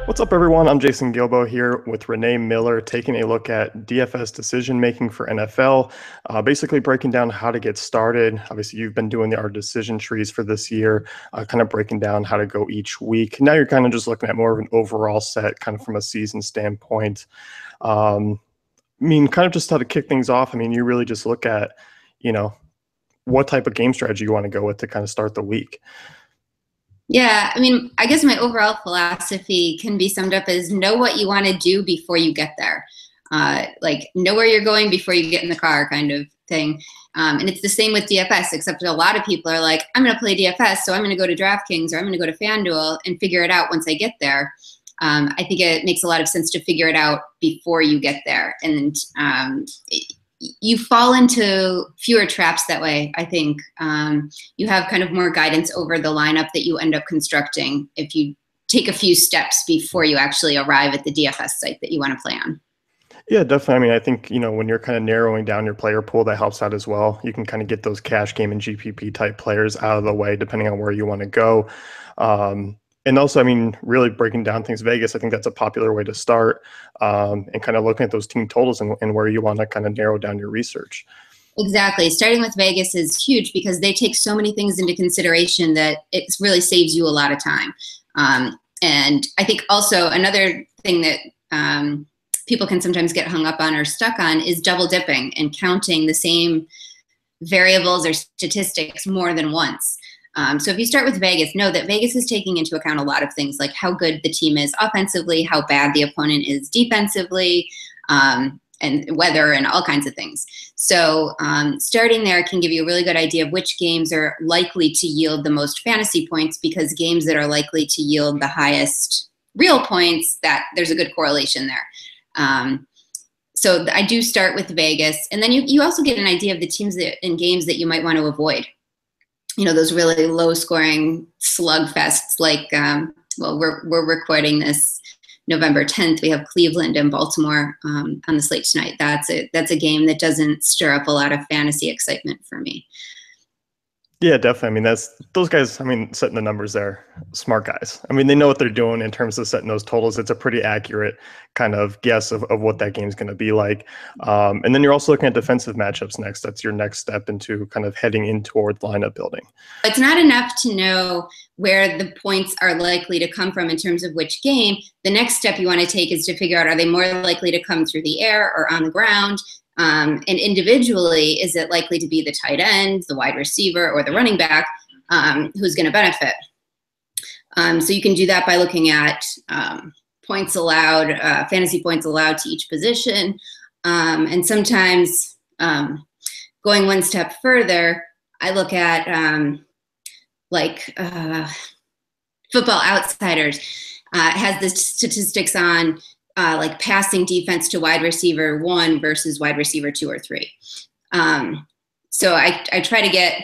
What's up, everyone? I'm Jason Gilbo here with Renee Miller, taking a look at DFS decision making for NFL, basically breaking down how to get started. Obviously, you've been doing our decision trees for this year, kind of breaking down how to go each week. Now you're kind of just looking at more of an overall set, kind of from a season standpoint. Kind of just how to kick things off. You really just look at, what type of game strategy you want to go with to kind of start the week. Yeah, I guess my overall philosophy can be summed up as know what you want to do before you get there. Like know where you're going before you get in the car kind of thing. And it's the same with DFS, except a lot of people are like, I'm going to play DFS, so I'm going to go to DraftKings or I'm going to go to FanDuel and figure it out once I get there. I think it makes a lot of sense to figure it out before you get there. And you fall into fewer traps that way. I think you have kind of more guidance over the lineup that you end up constructing if you take a few steps before you actually arrive at the DFS site that you want to play on. Yeah, definitely. I think, when you're kind of narrowing down your player pool, that helps out as well. You can kind of get those cash game and GPP type players out of the way, depending on where you want to go. And also, really breaking down things, Vegas, I think that's a popular way to start, and kind of looking at those team totals and where you want to kind of narrow down your research. Exactly. Starting with Vegas is huge because they take so many things into consideration that it really saves you a lot of time. And I think also another thing that people can sometimes get hung up on or stuck on is double dipping and counting the same variables or statistics more than once. So if you start with Vegas, know that Vegas is taking into account a lot of things like how good the team is offensively, how bad the opponent is defensively, and weather and all kinds of things. So starting there can give you a really good idea of which games are likely to yield the most fantasy points, because games that are likely to yield the highest real points, that there's a good correlation there. So I do start with Vegas. And then you also get an idea of the teams and games that you might want to avoid. Those really low-scoring slugfests like, we're recording this November 10th. We have Cleveland and Baltimore on the slate tonight. That's a game that doesn't stir up a lot of fantasy excitement for me. Yeah, definitely. Those guys, setting the numbers there, smart guys. They know what they're doing in terms of setting those totals. It's a pretty accurate kind of guess of what that game's going to be like. And then you're also looking at defensive matchups next. That's your next step into kind of heading in toward lineup building. It's not enough to know where the points are likely to come from in terms of which game. The next step you want to take is to figure out, are they more likely to come through the air or on the ground? And individually, is it likely to be the tight end, the wide receiver, or the running back who's going to benefit? So you can do that by looking at points allowed, fantasy points allowed to each position. And sometimes going one step further, I look at Football Outsiders has the statistics on like passing defense to wide receiver 1 versus wide receiver 2 or 3. So I try to get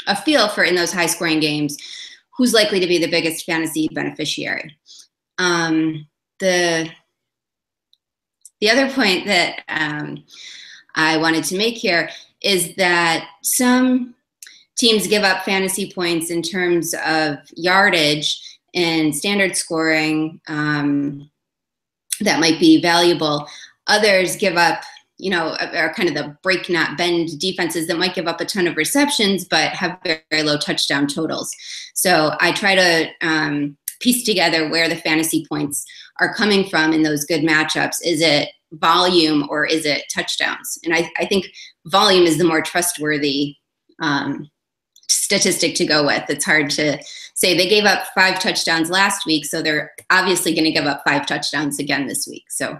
a feel for, in those high scoring games, who's likely to be the biggest fantasy beneficiary. The other point that I wanted to make here is that some teams give up fantasy points in terms of yardage and standard scoring, that might be valuable. Others give up, are kind of the break not bend defenses that might give up a ton of receptions but have very, very low touchdown totals. So I try to piece together where the fantasy points are coming from in those good matchups. Is it volume or is it touchdowns? And I think volume is the more trustworthy statistic to go with. It's hard to say they gave up 5 touchdowns last week, so they're obviously going to give up 5 touchdowns again this week. So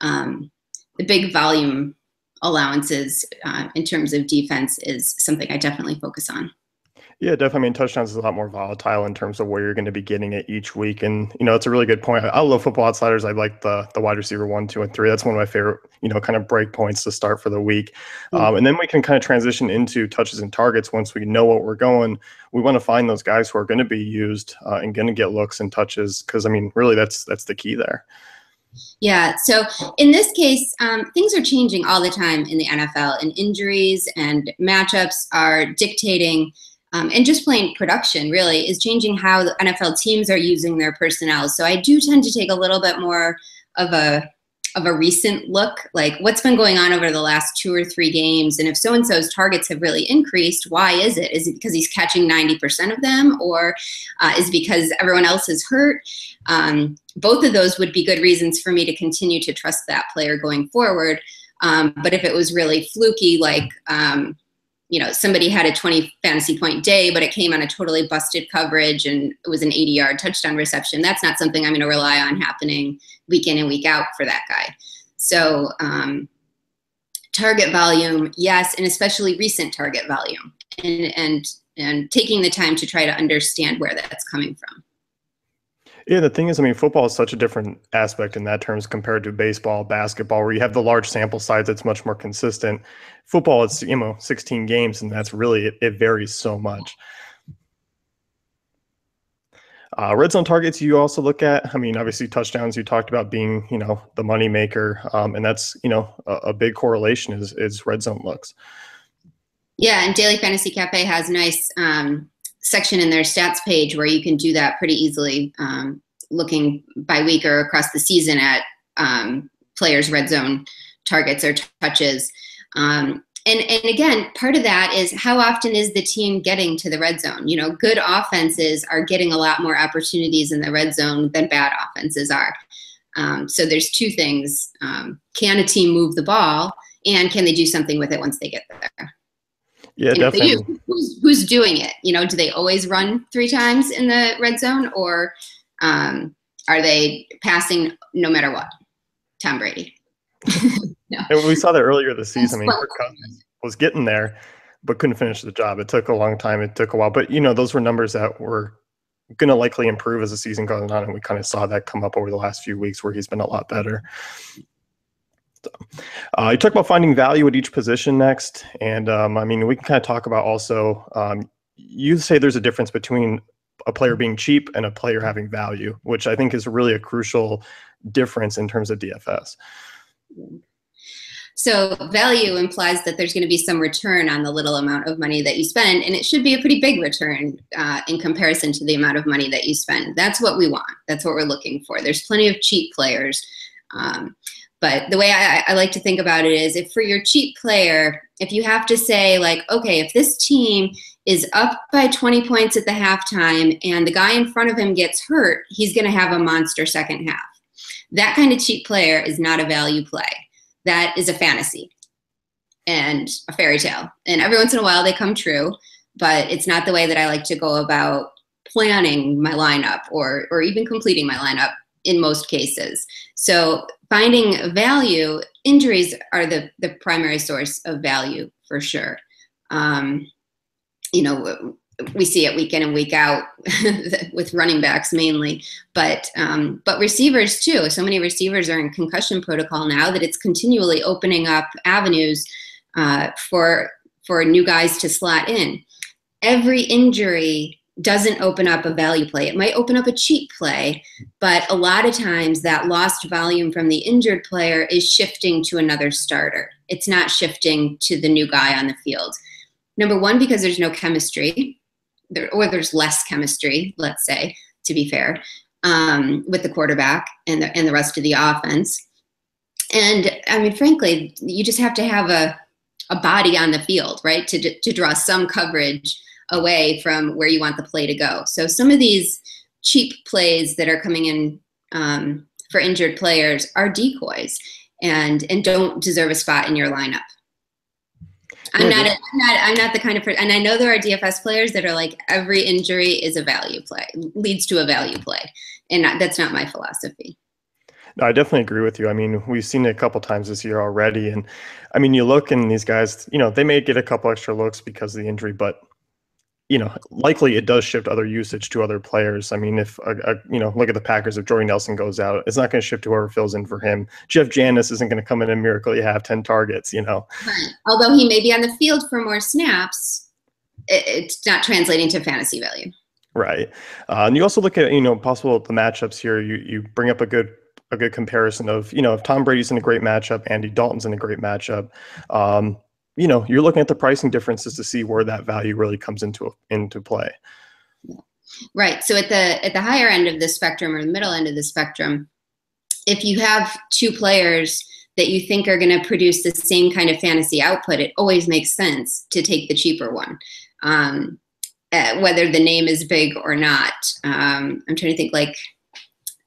the big volume allowances in terms of defense is something I definitely focus on. Yeah, definitely. Touchdowns is a lot more volatile in terms of where you're going to be getting it each week. And, it's a really good point. I love Football Outsiders. I like the wide receiver 1, 2, and 3. That's one of my favorite, kind of break points to start for the week. And then we can kind of transition into touches and targets. Once we know what we're going, we want to find those guys who are going to be used and going to get looks and touches. Because, really, that's the key there. Yeah. So in this case, things are changing all the time in the NFL, and injuries and matchups are dictating and just plain production really is changing how the NFL teams are using their personnel. So I do tend to take a little bit more of a recent look, like what's been going on over the last 2 or 3 games. And if so-and-so's targets have really increased, why is it? Is it because he's catching 90% of them, or is it because everyone else is hurt? Both of those would be good reasons for me to continue to trust that player going forward. But if it was really fluky, like, somebody had a 20 fantasy point day, but it came on a totally busted coverage and it was an 80-yard touchdown reception, that's not something I'm going to rely on happening week in and week out for that guy. So target volume, yes, and especially recent target volume, and taking the time to try to understand where that's coming from. Yeah, the thing is, I mean, football is such a different aspect in that terms compared to baseball, basketball, where you have the large sample size that's much more consistent. Football, it's 16 games, and that's really it varies so much. Red zone targets you also look at. I mean, obviously touchdowns you talked about being, the money maker, and that's a big correlation is red zone looks. Yeah, and Daily Fantasy Cafe has a nice section in their stats page where you can do that pretty easily, looking by week or across the season at players' red zone targets or touches. And again, part of that is how often is the team getting to the red zone? Good offenses are getting a lot more opportunities in the red zone than bad offenses are. So there's 2 things. Can a team move the ball, and can they do something with it once they get there? Yeah, definitely. Who's doing it? Do they always run 3 times in the red zone, or are they passing no matter what? Tom Brady. No. And we saw that earlier this season. I mean, Kirk Cousins was getting there, but couldn't finish the job. It took a long time. It took a while. But, those were numbers that were going to likely improve as the season goes on. And we kind of saw that come up over the last few weeks where he's been a lot better. So, you talk about finding value at each position next. And, I mean, we can kind of talk about also, you say there's a difference between a player being cheap and a player having value, which I think is really a crucial difference in terms of DFS. So value implies that there's going to be some return on the little amount of money that you spend, and it should be a pretty big return in comparison to the amount of money that you spend. That's what we want. That's what we're looking for. There's plenty of cheap players. But the way I like to think about it is, if for your cheap player, if you have to say, like, okay, if this team is up by 20 points at the halftime and the guy in front of him gets hurt, he's going to have a monster second half. That kind of cheap player is not a value play. That is a fantasy and a fairy tale. And every once in a while they come true, but it's not the way that I like to go about planning my lineup or even completing my lineup in most cases. So finding value, injuries are the primary source of value for sure. We see it week in and week out with running backs mainly, but receivers too. So many receivers are in concussion protocol now that it's continually opening up avenues for new guys to slot in. Every injury doesn't open up a value play. It might open up a cheap play, but a lot of times that lost volume from the injured player is shifting to another starter. It's not shifting to the new guy on the field. Number one, because there's no chemistry. There's less chemistry, let's say, to be fair, with the quarterback and the rest of the offense. And I mean, frankly, you just have to have a body on the field, right, to draw some coverage away from where you want the play to go. So some of these cheap plays that are coming in for injured players are decoys and don't deserve a spot in your lineup. I'm not the kind of person, and I know there are DFS players that are like, every injury is a value play, leads to a value play, and that's not my philosophy. No, I definitely agree with you. I mean, we've seen it a couple times this year already, and I mean, you look and these guys, they may get a couple extra looks because of the injury, but likely it does shift other usage to other players. I mean, if look at the Packers. If Jordy Nelson goes out, it's not going to shift to whoever fills in for him. Jeff Janis isn't going to come in and miracle have 10 targets. Right. Although he may be on the field for more snaps, it's not translating to fantasy value. Right, and you also look at possible the matchups here. You bring up a good comparison of if Tom Brady's in a great matchup, Andy Dalton's in a great matchup. you're looking at the pricing differences to see where that value really comes into play. Right. So at the higher end of the spectrum or the middle end of the spectrum, if you have two players that you think are going to produce the same kind of fantasy output, it always makes sense to take the cheaper one, whether the name is big or not. I'm trying to think, like,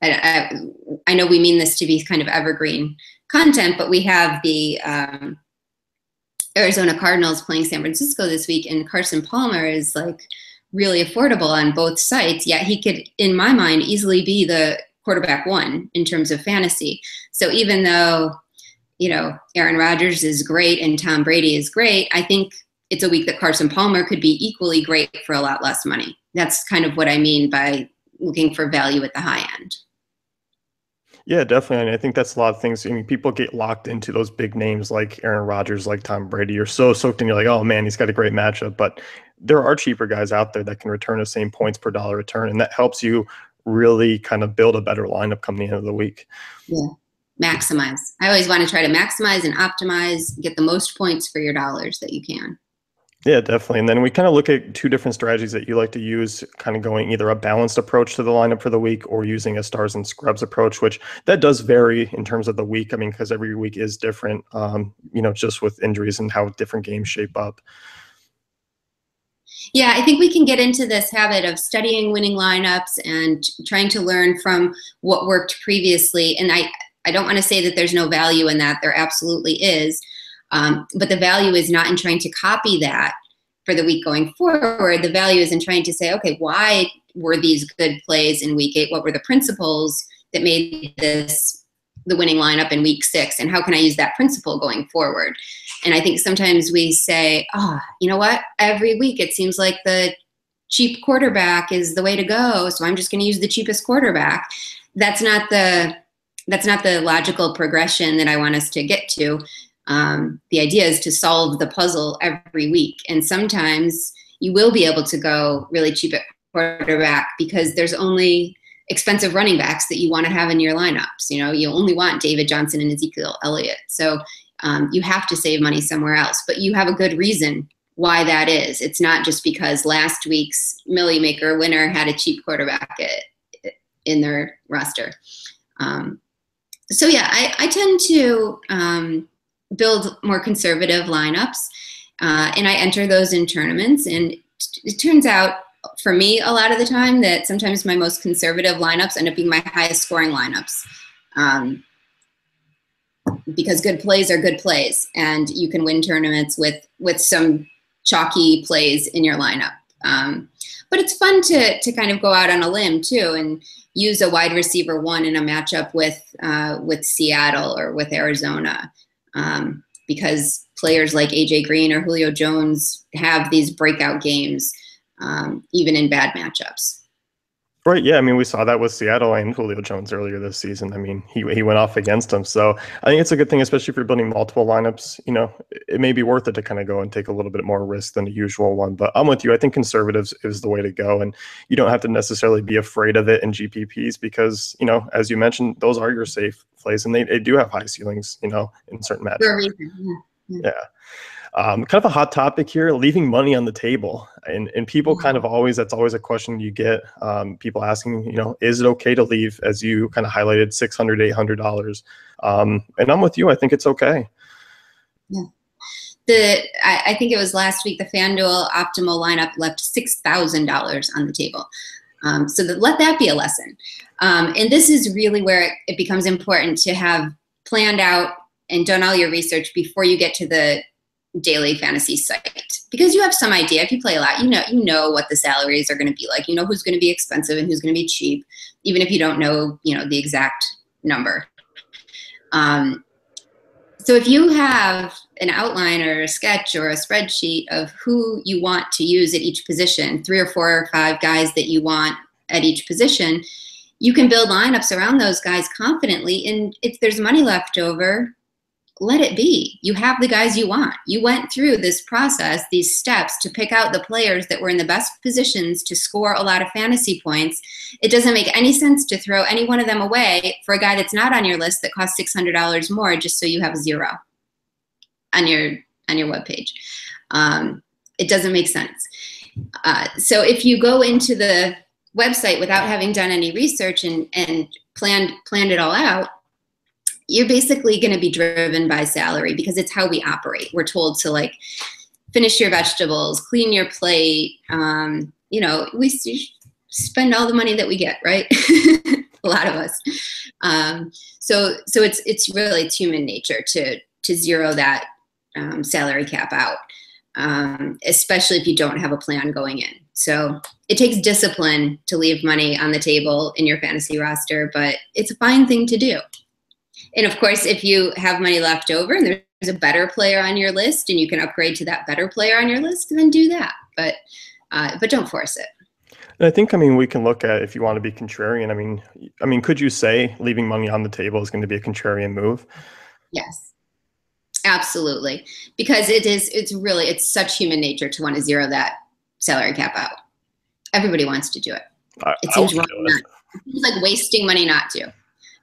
I know we mean this to be kind of evergreen content, but we have the Arizona Cardinals playing San Francisco this week, and Carson Palmer is like really affordable on both sites, yet he could, in my mind, easily be the quarterback one in terms of fantasy. So even though, Aaron Rodgers is great and Tom Brady is great, I think it's a week that Carson Palmer could be equally great for a lot less money. That's kind of what I mean by looking for value at the high end. Yeah, definitely. And I think that's a lot of things. I mean, people get locked into those big names like Aaron Rodgers, like Tom Brady. You're so soaked in, you're like, oh man, he's got a great matchup. But there are cheaper guys out there that can return the same points per dollar return. And that helps you really kind of build a better lineup come the end of the week. Yeah. Maximize. I always want to try to maximize and optimize, get the most points for your dollars that you can. Yeah, definitely. And then we kind of look at two different strategies that you like to use, kind of going either a balanced approach to the lineup for the week or using a stars and scrubs approach, which that does vary in terms of the week. I mean, because every week is different, just with injuries and how different games shape up. Yeah, I think we can get into this habit of studying winning lineups and trying to learn from what worked previously. And I don't want to say that there's no value in that. There absolutely is. But the value is not in trying to copy that for the week going forward. The value is in trying to say, okay, why were these good plays in week 8? What were the principles that made this the winning lineup in week 6? And how can I use that principle going forward? And I think sometimes we say, you know what? Every week it seems like the cheap quarterback is the way to go, so I'm just going to use the cheapest quarterback. That's not the logical progression that I want us to get to. The idea is to solve the puzzle every week. And sometimes you will be able to go really cheap at quarterback because there's only expensive running backs that you want to have in your lineups. You only want David Johnson and Ezekiel Elliott. So you have to save money somewhere else, but you have a good reason why that is. It's not just because last week's Millie Maker winner had a cheap quarterback in their roster. So yeah, I tend to build more conservative lineups, and I enter those in tournaments. And it turns out for me a lot of the time that sometimes my most conservative lineups end up being my highest scoring lineups, because good plays are good plays, and you can win tournaments with some chalky plays in your lineup. But it's fun to kind of go out on a limb too and use a wide receiver one in a matchup with Seattle or with Arizona. Because players like AJ Green or Julio Jones have these breakout games, even in bad matchups. Right. Yeah. I mean, we saw that with Seattle and Julio Jones earlier this season. I mean, he went off against them. So I think it's a good thing, especially if you're building multiple lineups. It may be worth it to kind of go and take a little bit more risk than the usual one. But I'm with you. I think conservatives is the way to go. And you don't have to necessarily be afraid of it in GPPs because, as you mentioned, those are your safe plays. And they do have high ceilings, in certain matchups. For a reason. Yeah. Kind of a hot topic here, leaving money on the table. And people kind of that's always a question you get, people asking, is it okay to leave, as you kind of highlighted, $600, $800? And I'm with you. I think it's okay. Yeah. I think it was last week, the FanDuel optimal lineup left $6,000 on the table. So let that be a lesson. And this is really where it becomes important to have planned out and done all your research before you get to the daily fantasy site, because you have some idea. If you play a lot, you know what the salaries are going to be like. You know who's going to be expensive and who's going to be cheap, even if you don't know, the exact number. So if you have an outline or a sketch or a spreadsheet of who you want to use at each position, 3 or 4 or 5 guys that you want at each position, you can build lineups around those guys confidently. And if there's money left over, let it be. You have the guys you want. You went through this process, these steps to pick out the players that were in the best positions to score a lot of fantasy points. It doesn't make any sense to throw any one of them away for a guy that's not on your list that costs $600 more just so you have 0 on your on your webpage. It doesn't make sense. So if you go into the website without having done any research and planned it all out, you're basically going to be driven by salary, because it's how we operate. We're told to like finish your vegetables, clean your plate. You know, we spend all the money that we get, right? A lot of us. So it's really human nature to zero that salary cap out, especially if you don't have a plan going in. So it takes discipline to leave money on the table in your fantasy roster, but it's a fine thing to do. And of course, if you have money left over and there's a better player on your list and you can upgrade to that better player on your list, then do that. But don't force it. And I think, I mean, we can look at, if you want to be contrarian, I mean, could you say leaving money on the table is going to be a contrarian move? Yes, absolutely. Because it's such human nature to want to zero that salary cap out. Everybody wants to do it. It seems wrong not. It's like wasting money not to.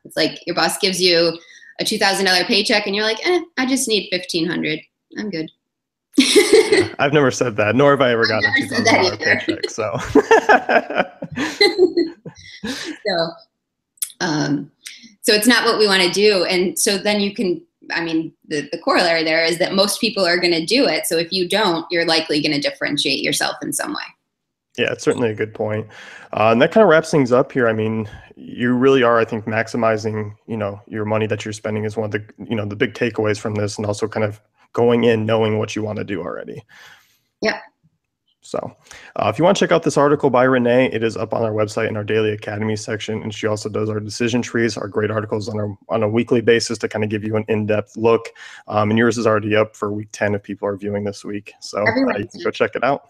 It's like your boss gives you a $2,000 paycheck and you're like, I just need $1,500. I'm good. Yeah, I've never said that, nor have I ever got a $2,000 paycheck. So, so it's not what we want to do. And so then you can, I mean, the corollary there is that most people are going to do it. So if you don't, you're likely going to differentiate yourself in some way. Yeah, it's certainly a good point. And that kind of wraps things up here. I mean, you really are, I think, maximizing, your money that you're spending is one of the, the big takeaways from this, and also kind of going in knowing what you want to do already. Yeah. So if you want to check out this article by Renee, it is up on our website in our Daily Academy section. And she also does our decision trees, our great articles on a weekly basis to kind of give you an in-depth look. And yours is already up for week 10 if people are viewing this week. So you can go check it out.